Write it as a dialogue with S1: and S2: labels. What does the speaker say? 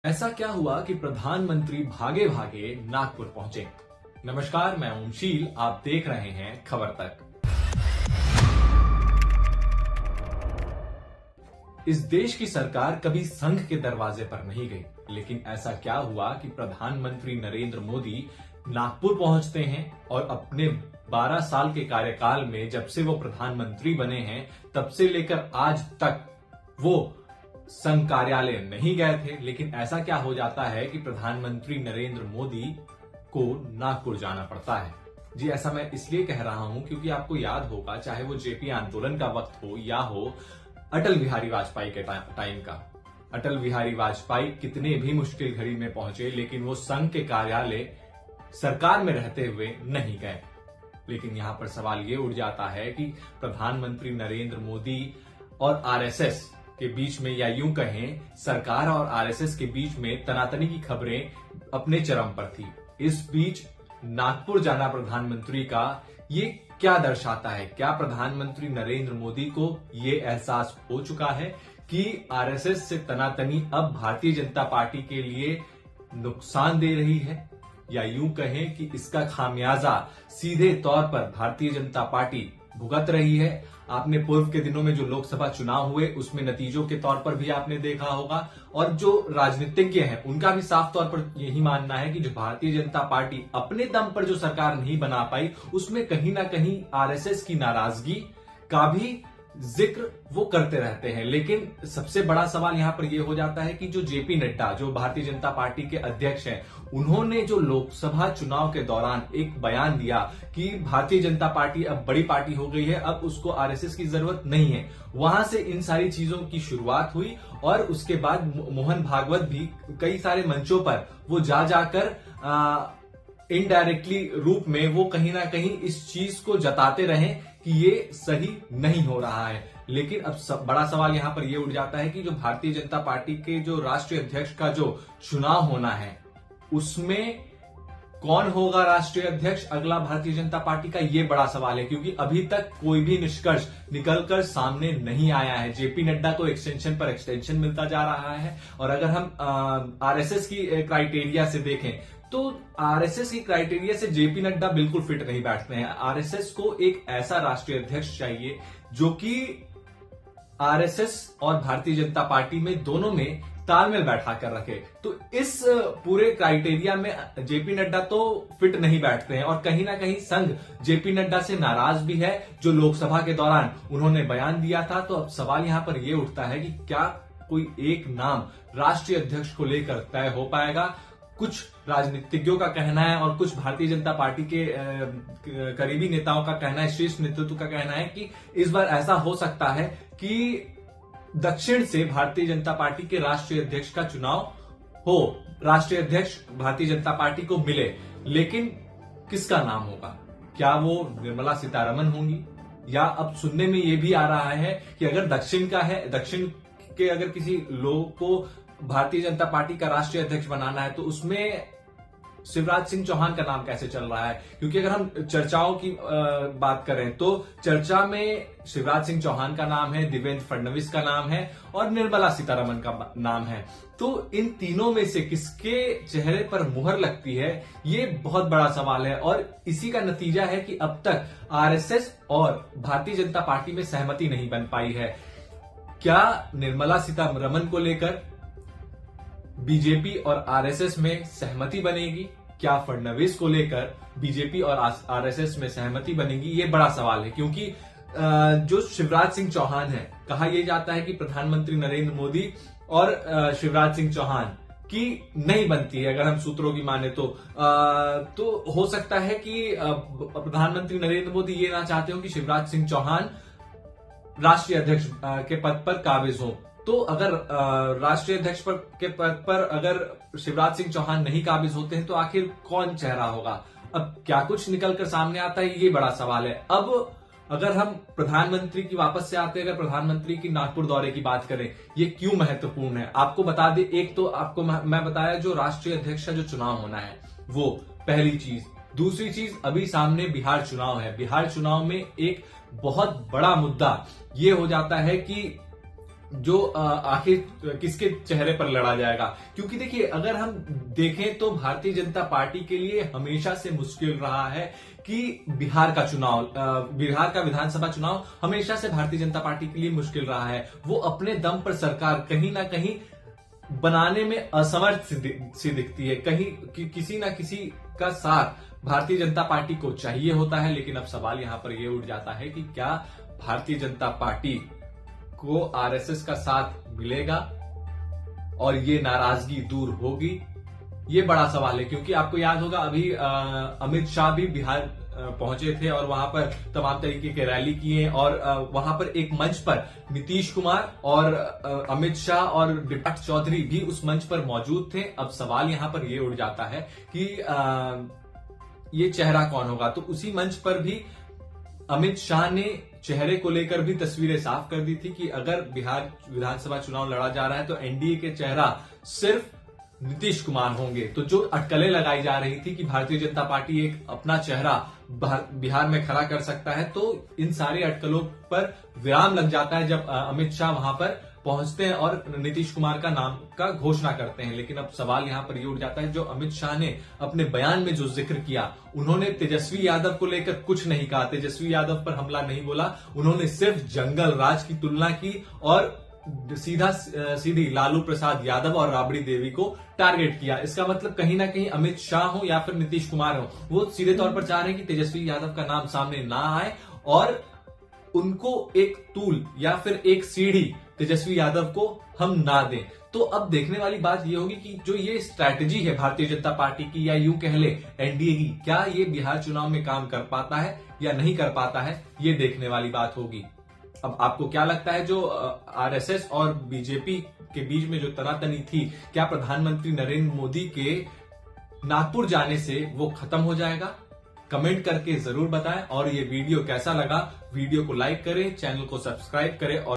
S1: ऐसा क्या हुआ कि प्रधानमंत्री भागे भागे नागपुर पहुंचे। नमस्कार, मैं ओमशील, आप देख रहे हैं खबर तक। इस देश की सरकार कभी संघ के दरवाजे पर नहीं गई, लेकिन ऐसा क्या हुआ कि प्रधानमंत्री नरेंद्र मोदी नागपुर पहुंचते हैं और अपने 12 साल के कार्यकाल में जब से वो प्रधानमंत्री बने हैं तब से लेकर आज तक वो संघ कार्यालय नहीं गए थे। लेकिन ऐसा क्या हो जाता है कि प्रधानमंत्री नरेंद्र मोदी को नागपुर जाना पड़ता है। जी, ऐसा मैं इसलिए कह रहा हूं क्योंकि आपको याद होगा, चाहे वो जेपी आंदोलन का वक्त हो या हो अटल बिहारी वाजपेयी के टाइम का, अटल बिहारी वाजपेयी कितने भी मुश्किल घड़ी में पहुंचे, लेकिन वो संघ के कार्यालय सरकार में रहते हुए नहीं गए। लेकिन यहां पर सवाल ये उठ जाता है कि प्रधानमंत्री नरेंद्र मोदी और आरएसएस के बीच में, या यूं कहें सरकार और आरएसएस के बीच में तनातनी की खबरें अपने चरम पर थी। इस बीच नागपुर जाना प्रधानमंत्री का ये क्या दर्शाता है? क्या प्रधानमंत्री नरेंद्र मोदी को ये एहसास हो चुका है कि आरएसएस से तनातनी अब भारतीय जनता पार्टी के लिए नुकसान दे रही है, या यूं कहें कि इसका खामियाजा सीधे तौर पर भारतीय जनता पार्टी भुगत रही है? आपने पूर्व के दिनों में जो लोकसभा चुनाव हुए उसमें नतीजों के तौर पर भी आपने देखा होगा, और जो राजनीतिज्ञ हैं उनका भी साफ तौर पर यही मानना है कि जो भारतीय जनता पार्टी अपने दम पर जो सरकार नहीं बना पाई उसमें कहीं ना कहीं आरएसएस की नाराजगी का भी जिक्र वो करते रहते हैं। लेकिन सबसे बड़ा सवाल यहां पर यह हो जाता है कि जो जेपी नड्डा, जो भारतीय जनता पार्टी के अध्यक्ष हैं, उन्होंने जो लोकसभा चुनाव के दौरान एक बयान दिया कि भारतीय जनता पार्टी अब बड़ी पार्टी हो गई है, अब उसको आरएसएस की जरूरत नहीं है, वहां से इन सारी चीजों की शुरुआत हुई। और उसके बाद मोहन भागवत भी कई सारे मंचों पर वो जाकर इनडायरेक्टली रूप में वो कहीं ना कहीं इस चीज को जताते रहे कि ये सही नहीं हो रहा है। लेकिन अब बड़ा सवाल यहां पर यह उठ जाता है कि जो भारतीय जनता पार्टी के जो राष्ट्रीय अध्यक्ष का जो चुनाव होना है उसमें कौन होगा राष्ट्रीय अध्यक्ष अगला भारतीय जनता पार्टी का, ये बड़ा सवाल है, क्योंकि अभी तक कोई भी निष्कर्ष निकलकर सामने नहीं आया है। जेपी नड्डा को एक्सटेंशन पर एक्सटेंशन मिलता जा रहा है, और अगर हम आरएसएस की क्राइटेरिया से देखें तो आरएसएस की क्राइटेरिया से जेपी नड्डा बिल्कुल फिट नहीं बैठते हैं। आरएसएस को एक ऐसा राष्ट्रीय अध्यक्ष चाहिए जो कि आरएसएस और भारतीय जनता पार्टी में दोनों में तालमेल बैठा कर रखे। तो इस पूरे क्राइटेरिया में जेपी नड्डा तो फिट नहीं बैठते हैं, और कहीं ना कहीं संघ जेपी नड्डा से नाराज भी है, जो लोकसभा के दौरान उन्होंने बयान दिया था। तो अब सवाल यहां पर यह उठता है कि क्या कोई एक नाम राष्ट्रीय अध्यक्ष को लेकर तय हो पाएगा? कुछ राजनीतिज्ञों का कहना है और कुछ भारतीय जनता पार्टी के करीबी नेताओं का कहना है, शीर्ष नेतृत्व का कहना है कि इस बार ऐसा हो सकता है कि दक्षिण से भारतीय जनता पार्टी के राष्ट्रीय अध्यक्ष का चुनाव हो, राष्ट्रीय अध्यक्ष भारतीय जनता पार्टी को मिले। लेकिन किसका नाम होगा? क्या वो निर्मला सीतारमण होंगी? या अब सुनने में ये भी आ रहा है कि अगर दक्षिण का है, दक्षिण के अगर किसी लोग को भारतीय जनता पार्टी का राष्ट्रीय अध्यक्ष बनाना है तो उसमें शिवराज सिंह चौहान का नाम कैसे चल रहा है? क्योंकि अगर हम चर्चाओं की बात करें तो चर्चा में शिवराज सिंह चौहान का नाम है, देवेंद्र फडणवीस का नाम है और निर्मला सीतारमण का नाम है। तो इन तीनों में से किसके चेहरे पर मुहर लगती है, ये बहुत बड़ा सवाल है। और इसी का नतीजा है कि अब तक आरएसएस और भारतीय जनता पार्टी में सहमति नहीं बन पाई है। क्या निर्मला सीतारमण को लेकर बीजेपी और आरएसएस में सहमति बनेगी? क्या फडणवीस को लेकर बीजेपी और आरएसएस में सहमति बनेगी? ये बड़ा सवाल है, क्योंकि जो शिवराज सिंह चौहान है, कहा यह जाता है कि प्रधानमंत्री नरेंद्र मोदी और शिवराज सिंह चौहान की नहीं बनती है। अगर हम सूत्रों की माने तो हो सकता है कि प्रधानमंत्री नरेंद्र मोदी ये ना चाहते हो कि शिवराज सिंह चौहान राष्ट्रीय अध्यक्ष के पद पर काबिज हो। तो अगर राष्ट्रीय अध्यक्ष के पद पर अगर शिवराज सिंह चौहान नहीं काबिज होते हैं तो आखिर कौन चेहरा होगा? अब क्या कुछ निकलकर सामने आता है, ये बड़ा सवाल है। अब अगर हम प्रधानमंत्री की वापस से आते हैं, अगर प्रधानमंत्री की नागपुर दौरे की बात करें, ये क्यों महत्वपूर्ण है आपको बता दे। एक तो आपको मैं बताया जो राष्ट्रीय अध्यक्ष का जो चुनाव होना है वो पहली चीज। दूसरी चीज, अभी सामने बिहार चुनाव है। बिहार चुनाव में एक बहुत बड़ा मुद्दा ये हो जाता है कि जो आखिर किसके चेहरे पर लड़ा जाएगा। क्योंकि देखिए, अगर हम देखें तो भारतीय जनता पार्टी के लिए हमेशा से मुश्किल रहा है कि बिहार का विधानसभा चुनाव हमेशा से भारतीय जनता पार्टी के लिए मुश्किल रहा है। वो अपने दम पर सरकार कहीं ना कहीं बनाने में असमर्थ सी दिखती है। कहीं किसी ना किसी का साथ भारतीय जनता पार्टी को चाहिए होता है। लेकिन अब सवाल यहां पर यह उठ जाता है कि क्या भारतीय जनता पार्टी को आरएसएस का साथ मिलेगा और ये नाराजगी दूर होगी? ये बड़ा सवाल है। क्योंकि आपको याद होगा, अभी अमित शाह भी बिहार पहुंचे थे और वहां पर तमाम तरीके के रैली किए और वहां पर एक मंच पर नीतीश कुमार और अमित शाह और विपक्ष चौधरी भी उस मंच पर मौजूद थे। अब सवाल यहां पर यह उठ जाता है कि ये चेहरा कौन होगा। तो उसी मंच पर भी अमित शाह ने चेहरे को लेकर भी तस्वीरें साफ कर दी थी कि अगर बिहार विधानसभा चुनाव लड़ा जा रहा है तो एनडीए के चेहरा सिर्फ नीतीश कुमार होंगे। तो जो अटकलें लगाई जा रही थी कि भारतीय जनता पार्टी एक अपना चेहरा बिहार में खड़ा कर सकता है, तो इन सारी अटकलों पर विराम लग जाता है जब अमित शाह वहां पर पहुंचते हैं और नीतीश कुमार का नाम का घोषणा करते हैं। लेकिन अब सवाल यहां पर ये उठ जाता है, जो अमित शाह ने अपने बयान में जो जिक्र किया, उन्होंने तेजस्वी यादव को लेकर कुछ नहीं कहा, तेजस्वी यादव पर हमला नहीं बोला। उन्होंने सिर्फ जंगल राज की तुलना की और सीधी लालू प्रसाद यादव और राबड़ी देवी को टारगेट किया। इसका मतलब कहीं ना कहीं अमित शाह हो या फिर नीतीश कुमार हो, वो सीधे तौर पर चाह रहे हैं कि तेजस्वी यादव का नाम सामने ना आए और उनको एक तूल या फिर एक सीढ़ी तेजस्वी यादव को हम ना दें। तो अब देखने वाली बात यह होगी कि जो ये स्ट्रैटेजी है भारतीय जनता पार्टी की, या यूं कह ले एनडीए की, क्या ये बिहार चुनाव में काम कर पाता है या नहीं कर पाता है, ये देखने वाली बात होगी। अब आपको क्या लगता है, जो आरएसएस और बीजेपी के बीच में जो तनातनी थी, क्या प्रधानमंत्री नरेंद्र मोदी के नागपुर जाने से वो खत्म हो जाएगा? कमेंट करके जरूर बताएं। और ये वीडियो कैसा लगा, वीडियो को लाइक करें, चैनल को सब्सक्राइब करें और